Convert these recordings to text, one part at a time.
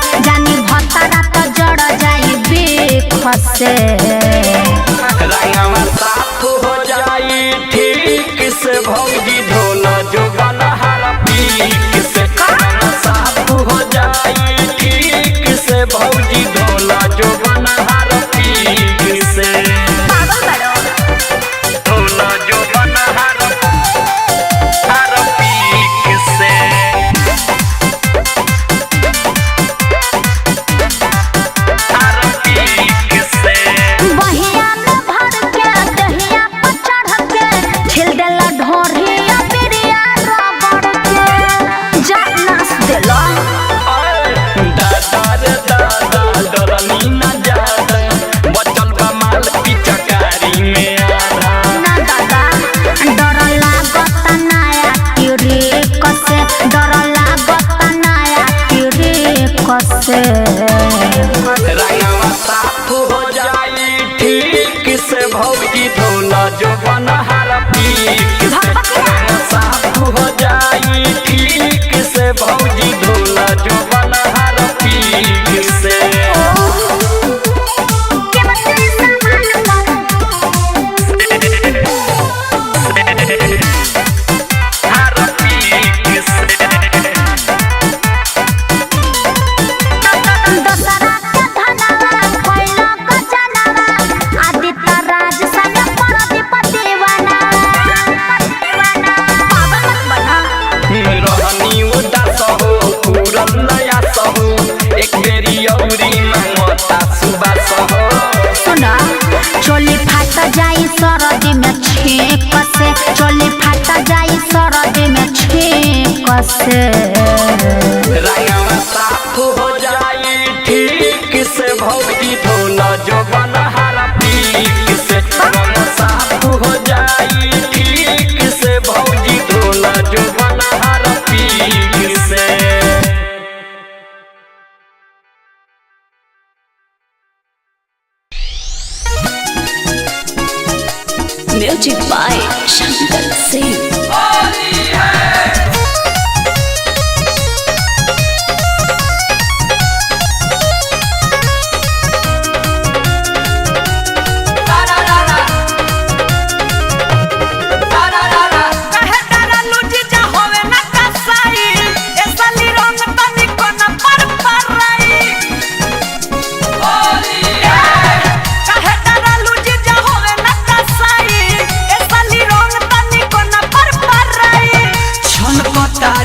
से जानी भतरा तो जड़ जाई बेख से रंगवा साफ हो जाई ठीक से भौजी ढोला जो बनहर पीक से रंगवा साफ हो जाई ठीक से भौजी ढोला जो बनहर पीक से पागल बड़ो ढोला जो बनहर पीक से बहिया में भर के दहिया पर चढ़ के छिल देला ढोरिया बिरिया रबड़ के जा नाच देला दादा रे दादा डरनी न जादा बचल बा माल पिचकारी में आधा ना दादा डर लागत नया किरी कसे डर लागत नया किरी कसे रंगवा साफ हो जाई ठीक से भौजी ढोला जो बनहर पीक से रंगवा साफ हो जाई ठीक से भौजी ढोला जो बनहर पीक से के बच्चे सामान हर पीक से दशहरा के धनवा कोइला को जनवा आदित्य राज सन परदीप दीवाना पागल मत बना रहनी उदास हो पूरन नया हो एक बेरी औरी मांगता सुबास हो सुना चोली फाट जाई सरदी में छेक से चोली फाट जाई सरदी में छेक से रंगवा साफ हो जाई ठीक से भौजी ढोला जो बनहर पीक से रंगवा साफ हो जाई ठीक से भौजी ढोला जो बनहर पीक से Music by Shankar Singh.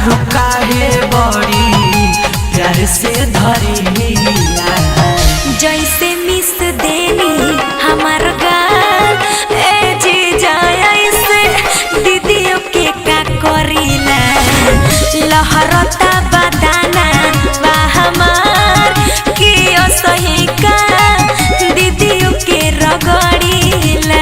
रुकाहे बड़ी प्यार से धरी जैसे मिस देनी हमार गाल ए जी जाय से दीदियों के का करीला लहरता बदाना बा हमार की सही का दीदियों के रगड़ीला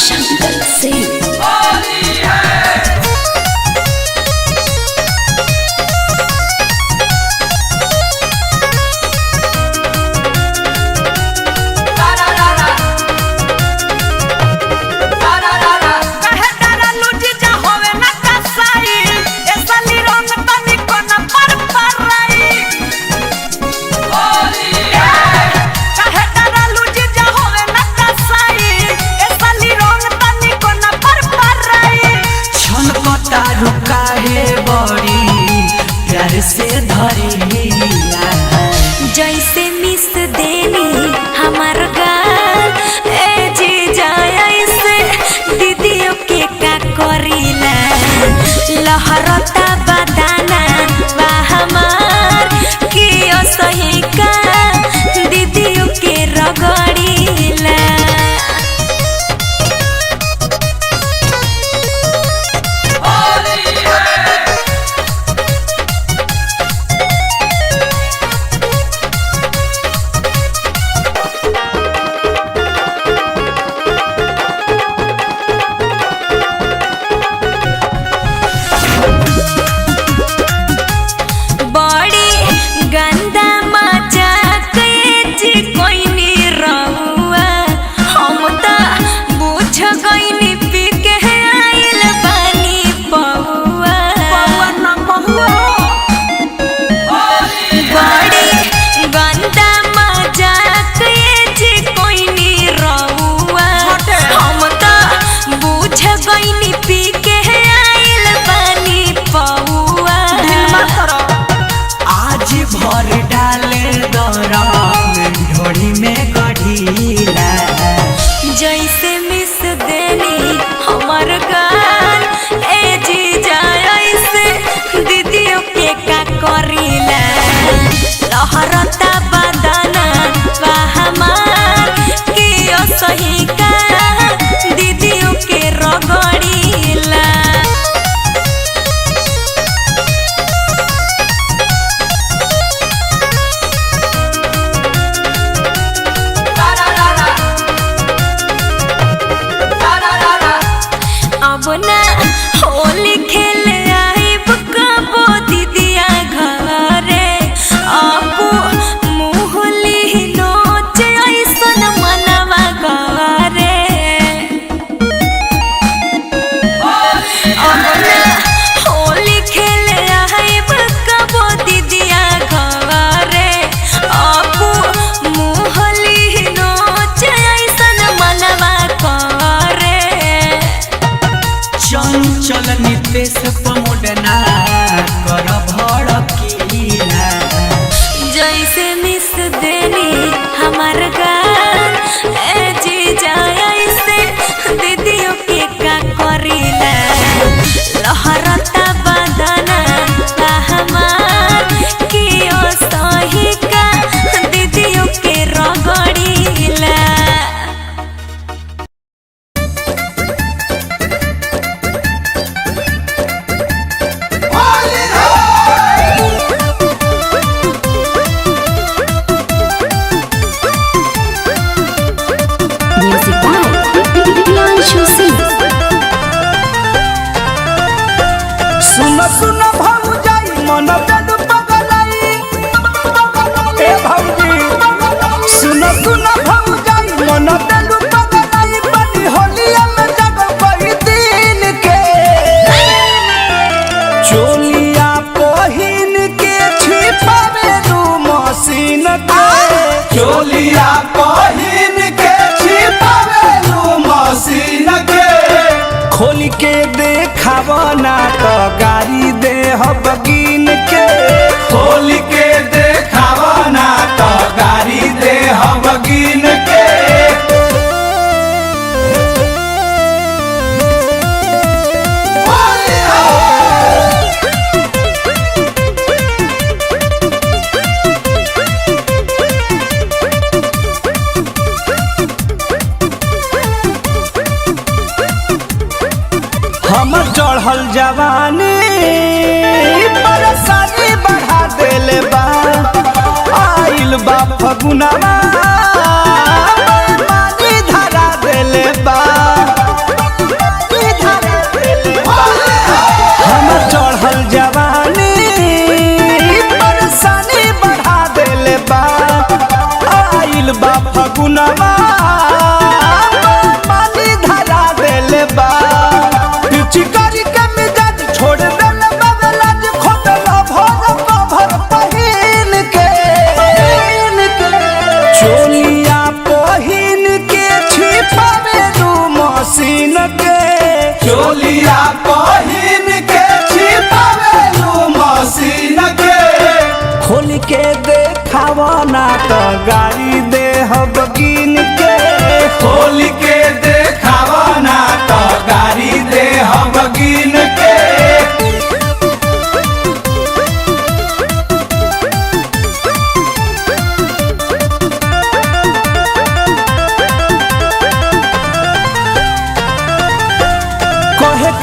शंकर सिंह। से धरिला जैसे मिस देनी हमार गाल ए जीजा ऐसे दीदियों के का करीला लहरता बदाना बा हमार कियो सही का दीदियों के रगड़ीला। भर डाले ढोड़ी में गढ़ीला जैसे मिस देनी हमार गाल ए जीजा ऐसे दीदियों के का करीला लहरता बदाना बा हमार कियो सही का दीदियों के रगड़ीला। अब ना होली खेले आइब कबो दीदिया घरे अब मुहली नोच ऐसन मनवा घरे अब ना होली खेले आइब कबो दीदिया घरे अब मुहली नोच ऐसन मनवा घरे। चंचल नितेश पमुडना कर भड़कीला जैसे मिस देनी हमार गाल ए जीजा ऐसे दीदियों के का करीला लहरता बदाना बा हमार कियो सही का दीदियों के रगड़ीला। सुनो सुनो भौजाई मन बेद पगलाई ए भौजी सुनो सुनो भौजाई मन बेद पगलाई बनी होलिया में जग कोई दिन के चोलिया पहिन के छिपावे दू मशीन के चोलिया पहिन के छिपावे दू मशीन के खोल के देखावना तो गाड़ी दे बगिन के खोल के देखावना तो गाड़ी दे बगिन के हम चढ़ल जवानी परेशानी बढ़ा देले बा आइल बा फगुनवा मानी धरा देले बा मशीन के चोलिया पहिन के छिपावेलू मशीन के खोल के देखावा ना तो गाड़ी दे हम गिन के खोल के देखावा ना तो गाड़ी दे हम गिन के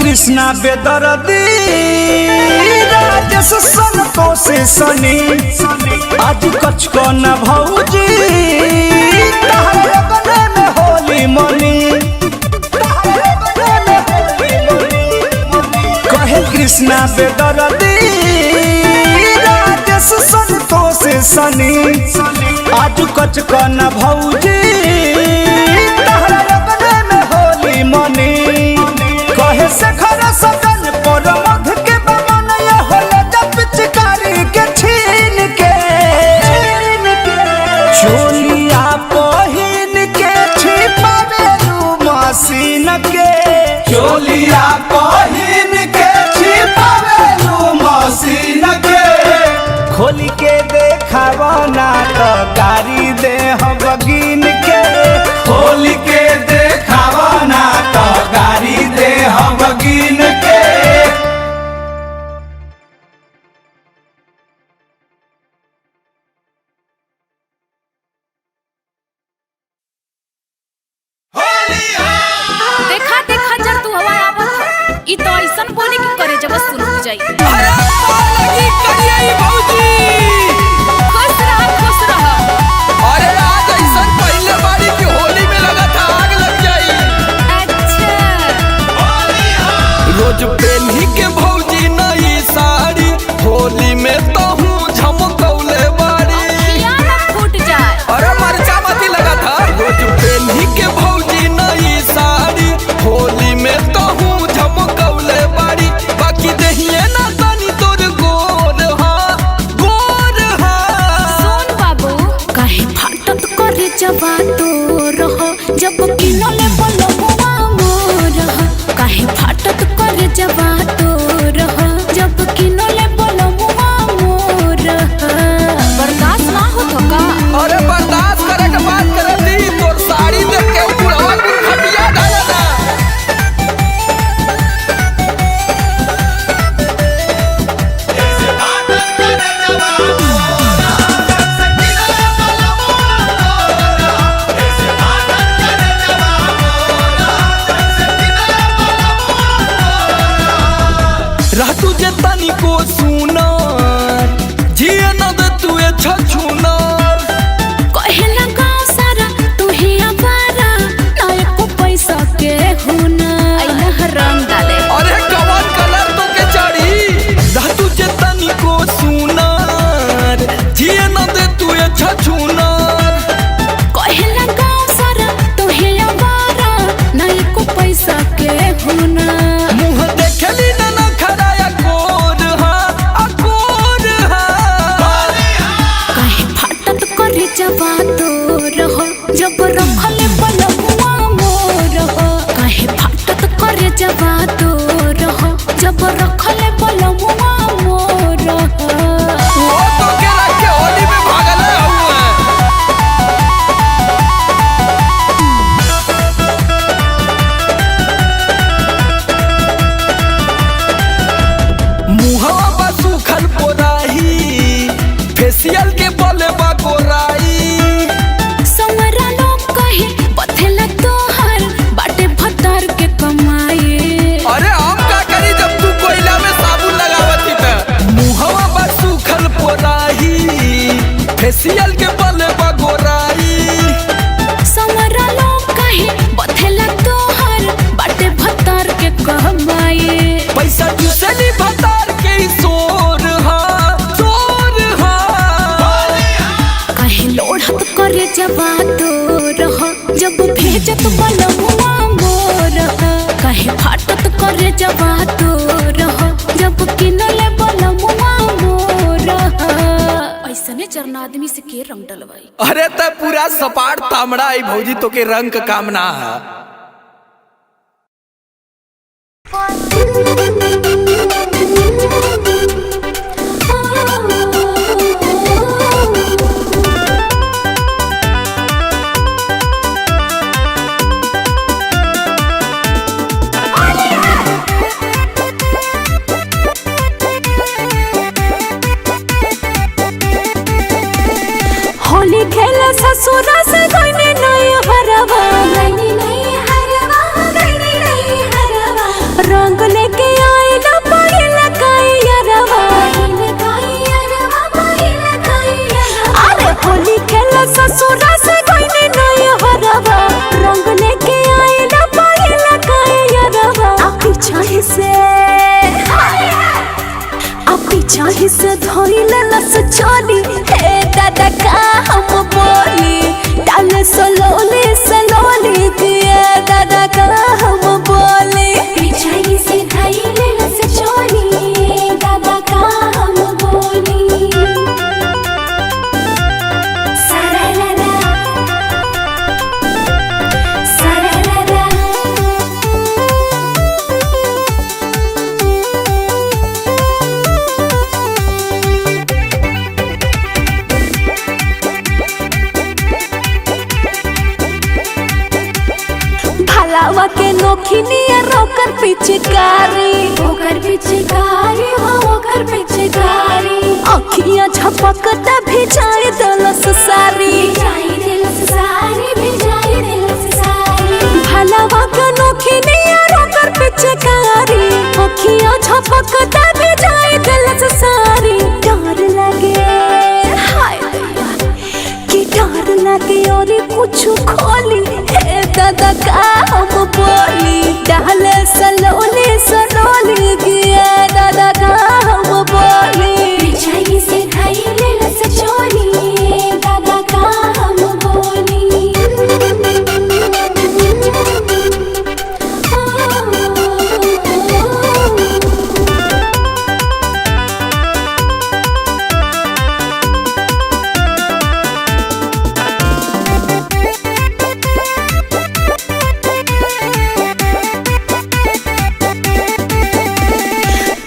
कृष्णा बेदर्दी राजेश संतोष सनी आज कछ को न भौजी तहरे बने में होली मनी कहे कृष्णा बेदर्दी राजेश संतोष सनी आज कछ को न भौजी तहरे बने में होली मनी कहे से घर सजन पर मध के बमन ये होला जब पिचकारी के छीन के चोलिया पहिन के छिपावेलू मशीन के चोलिया पहिन के छिपावेलू मशीन के खोल के देखावा ना तो गाड़ी दे हम गिन के खोल के देखावा ना तो गाड़ी दे हम गिन के देखा देखा जब तू हवा आवत ह ई तो ऐसन बोली कि करे जब सुन हो जाई। अरे लगी करिए भौजी खुश रह अरे आज ऐसन पहले बारी की होली में लगा था आग लग जाई। अच्छा रोज पहनी के भौजी नई साड़ी होली में तो हूँ झमकौले बाड़ी किया न फूट जाए। अरे मरचा मती लगा था रोज पहनी के भौजी नई साड़ी होली में तो हूँ झमकौले बाड़ी बाकी दहिए ना तनी तोर गोर हा सुन बाबू काहे फाटत करे जबा तो रहो जब किनले बलमुआ मोर ह काहे फाटत करे जबा तो रहो जब किनले बलमुआ मोर ह बर्दाश्त ना हो तो का। अरे बर्दाश्त करे के बात करे दी तोर साड़ी देख के बुढ़वा कुल खटिया डाला ना रह तुझे तनी को सुना जिए न दे तू छछुना कहेला गाँव सारा तू ही आवारा ना एको पैसा के हुना अइला रंग डाले। अरे कवन कलर तो के चढ़ी रह तुझे तनी को सुना जिए न दे तू छछुना कहेला गाँव सारा तू ही आवारा ना एको पैसा के हुना मुँह देखली न न खराया गोर हा काहे फाटत करे जबा तो रहो जब रखले बलमुआ मोर हो काहे फाटत करे जबा तो रहो जब रखले बलमुआ मोर हो। वो तो के रख के होली में भागल हुआ मुहवा बा सुखल पोराही फेसियल के बोले बा गोराई संवरा लोग कहे बथेला तोहर बाटे भतार के कमाए। अरे हम का करी जब तू कोयला में साबुन लगावती त मुहवा बा सुखल पोराही फेसियल के बोले बा गोराई संवरा लोग कहे बथेला तोहर बाटे भतार के कमाए। पैसा चुसली भतार के सोर हा काहे लोढ़त करे जबा तो रहो जब भेजत बलमुआ मोर ह काहे फाटत करे जबा तो रहो जब किनले बलमुआ मोर ह ऐसने चरना आदमी से के रंग डलवाई। अरे त पूरा सपाट तामड़ा आई भौजी तो के रंग का कामना है। होली खेला ससुरा से गईनी नहीं हरवा रंग लेके आई ना पड़ेला काई यारवा अरे होली खेला ससुरा से गईनी नहीं हरवा रंग लेके आई ना पड़ेला काई यारवा पीछा से धोइला लस चली हे दादा का हम बोली डाल सलोली सलोली किया दादा का हम बोली पीछा से धोइला लस चली दादा का हम बोली सरलरा सरलरा भलावा के नोखिनिया रोकर पिचकारी होकर पिचकारी अखियां झपकता भिजाई दलस सारी भलावा के नोखिनिया रोकर पिचकारी अखियां झपकता भिजाई दलस सारी डर लगे हाय दैया कि डर लगे और कुछ खोली हे दादा का हम बोली डाले सलोली सलोली किया दादा का हम बोली पिछाई से खाइले लस चोली दादा का हम बोली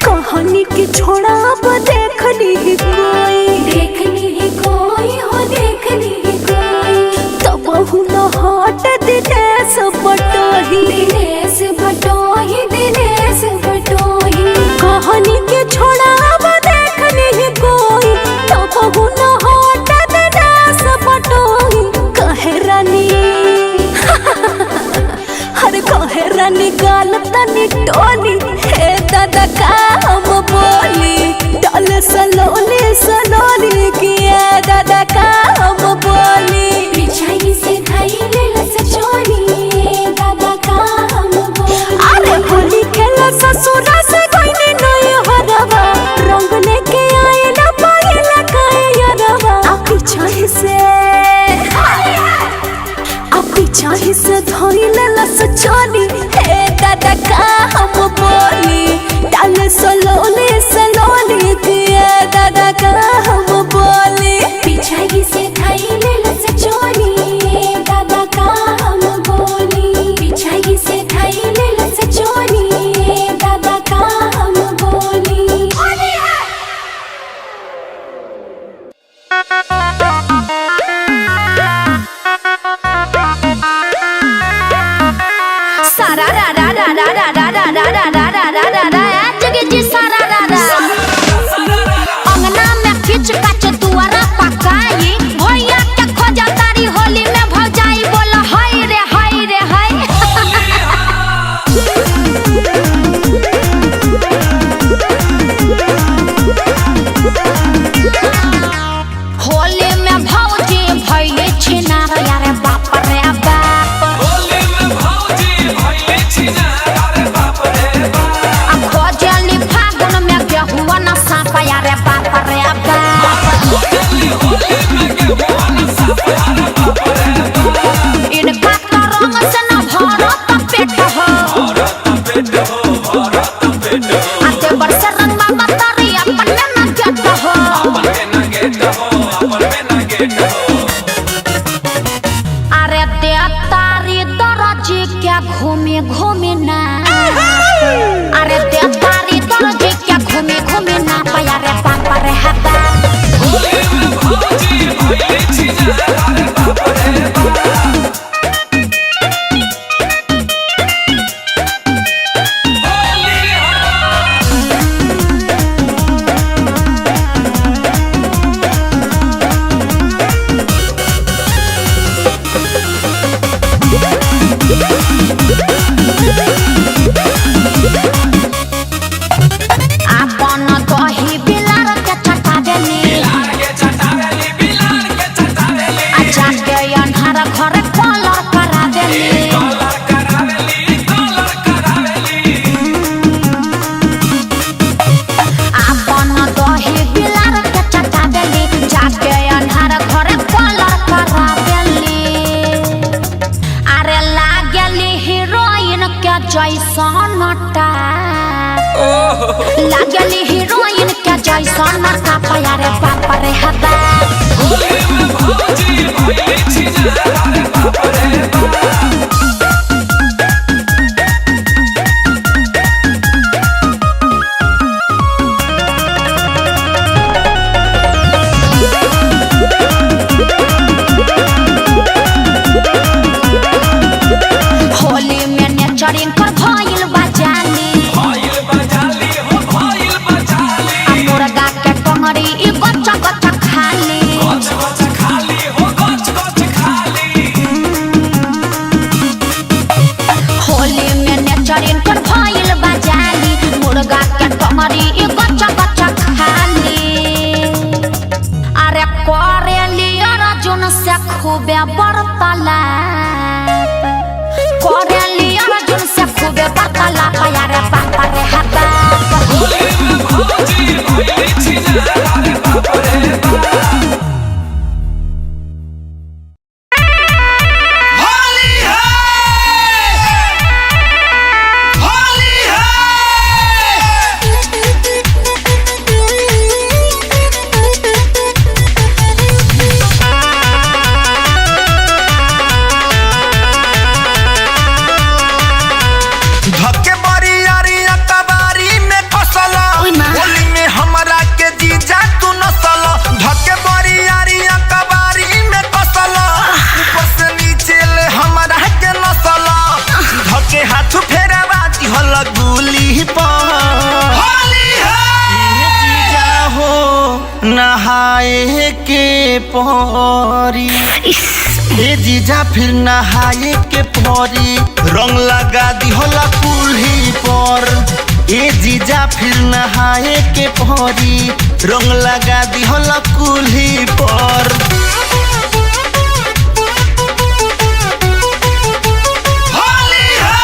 कहानी की छोड़ा अब देखनी ही कोई तब न हट दिनेश बटोही कहानी की छोड़ा अब देखनी ही कोई तब न हट दिनेश बटोही कहे रानी हर कहे रानी गाल तनी टोली हे दादा का हम बोली डाल सलोली सलोली किया दादा का हम बोली पिछाई से खाइले लस चोली दादा का हम बोली अरे होली खेला ससुरा से गईनी नहीं हरवा रंग लेके आई ना पड़ेला काई यारवा पीछा से धोइला लस चली हे दादा का हम बोली डाल सलोली सलोली किया दादा का हम बोली पीछा से खाइले लस चोली दादा का हम बोली पीछा से खाइले लस चोली दादा का हम बोली सारा रा रा रा रा रा रा रा रा रा रा रा रा रा रा जगे जी सारा रा रा अंगना में खिच कच दुआरा पकाई भैया के खोजा तारी होली में भौजाई बोला हाय रे हाय रे हाय होली में भौजी भैये छिनार यारे बाप रे बाप होली में भौजी भैये छिनार यारे बाप रे बाप खोजली फागुन में गेहुआ न साप यारे बाप रे बाप होली में गेहुआ न साप यारे बाप रे बाप इनका तो रंग से न भरत पेट हो आते बरसे रंग मामा तारी अपन में न गेट हो अरे दे तारी दरजी क्या घूमे घूमे ना अरे दे रे हबा होली में भौजी भइली छिनार अरे बाप रे बाप आपन दही बिलार के चटावेली अच्छा के अन्हार घर कलर करावेली आपन दही बिलार के चटावेली जाके अन्हार घर कलर करावेली अरे लागेली हीरोइन के जैसन लागली हीरोइन के जैसन का प्यारे बाप रे हबा होली में भौजी भइली छिनार अरे बाप रे बाप होली में नेचरिंग कर भइल बजाली मुर्गा के टंगड़ी ई गच्चा गच्चा खाली होली में नेचरिंग कर भइल बजाली मुर्गा के टंगड़ी ई गच्चा गच्चा खाली अरे करेली अर्जुन से खूबे बरतला करेली अर्जुन से खूबे बरतला यारे बाप रे हबा होली में भौजी भइली छिनार अरे बाप रे बाप होली है होली है धक्के बड़ी यारी कबारी में फसला होली में हमरा के जीजा तू नसला धक्के बड़ी यारी कबारी में फसला ऊपर से नीचे ले हमरा के नसला धक्के हाथ फेरवा दिहल गुली पर होली है जीजा हो नहाए के परी ए जीजा फिर नहाए के परी रंग लगा दिहला कुल्ही पर ए जीजा फिर नहाए के परी रंग लगा दिहला कुल्ही पर होली है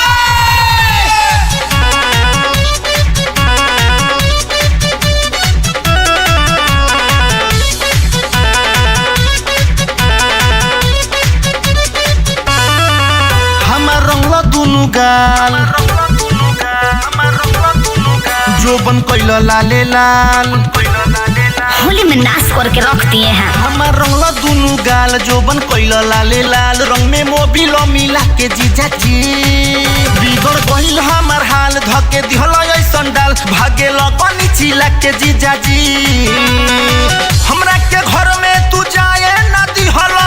हमार रंगला दुनु गाल जोबन कैला लाले लाल होली में नाश करके रख दिए हैं हमार रंगला दुनु गाल जोबन कैला लाले लाल रंग में मोबिल मिला के जीजा जी बिगड़ गइल हमार हाल धके दिहला ऐसन डाल भागे लगनी चिला के जीजा जी हमरा के घर में तू जाए ना दिहला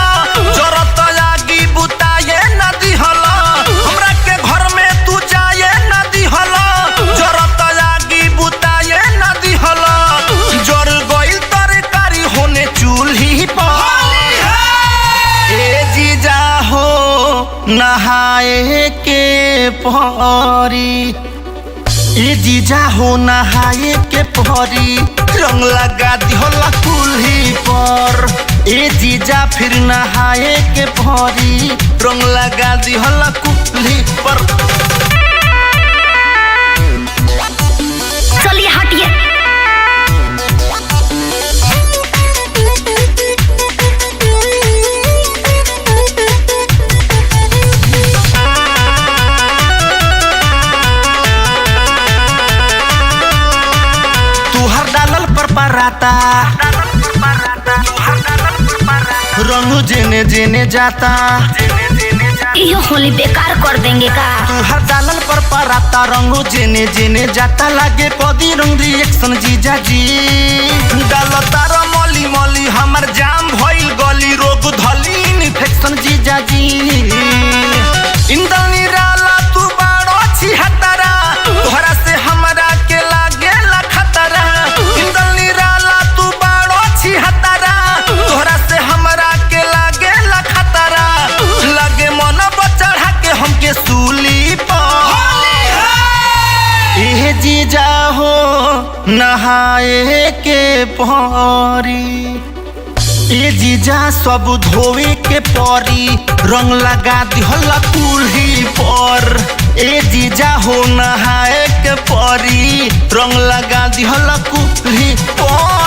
जरत आगी बुताए ना दिहला हमरा के घर में तू जाए ना दिहला जरत आगी बुताए ना दिहला जर गइल तरकारी होने चूल्ही पर ए जीजा हो नहाए के परी ए जीजा हो नहाए के परी रंग लगा दिहला कुल्ही पर ए जीजा फिर नहाए के परी रंग लगा दिहला कुल्ही पर चलिए हटिए तुहर डालल पर पराता रंग जेने जेने जाता ये होली बेकार कर देंगे का? हर डालल पर पराता रंगो जेने जेने जाता लागे पदी रंग रिएक्शन जीजा जी डाल तारा मौली मौली हमर जाम भइल गली रोग धली इन्फेक्शन जीजा जी इंदल निराला तू बाड़ो छी हतारा तोहरा से हमरा के लागे ला खतरा इंदल निराला तू बाड़ो छी हतारा तोहरा से हमरा के लागे ला खतरा लागे मन बचढ़ा के हमके सूली पर ए जीजा हो नहाए के परी ए जीजा सब धोवे के परी रंग लगा दिहला कुल्ही पर ए जीजा हो नहाए के परी रंग लगा दिहला कुल्ही पर।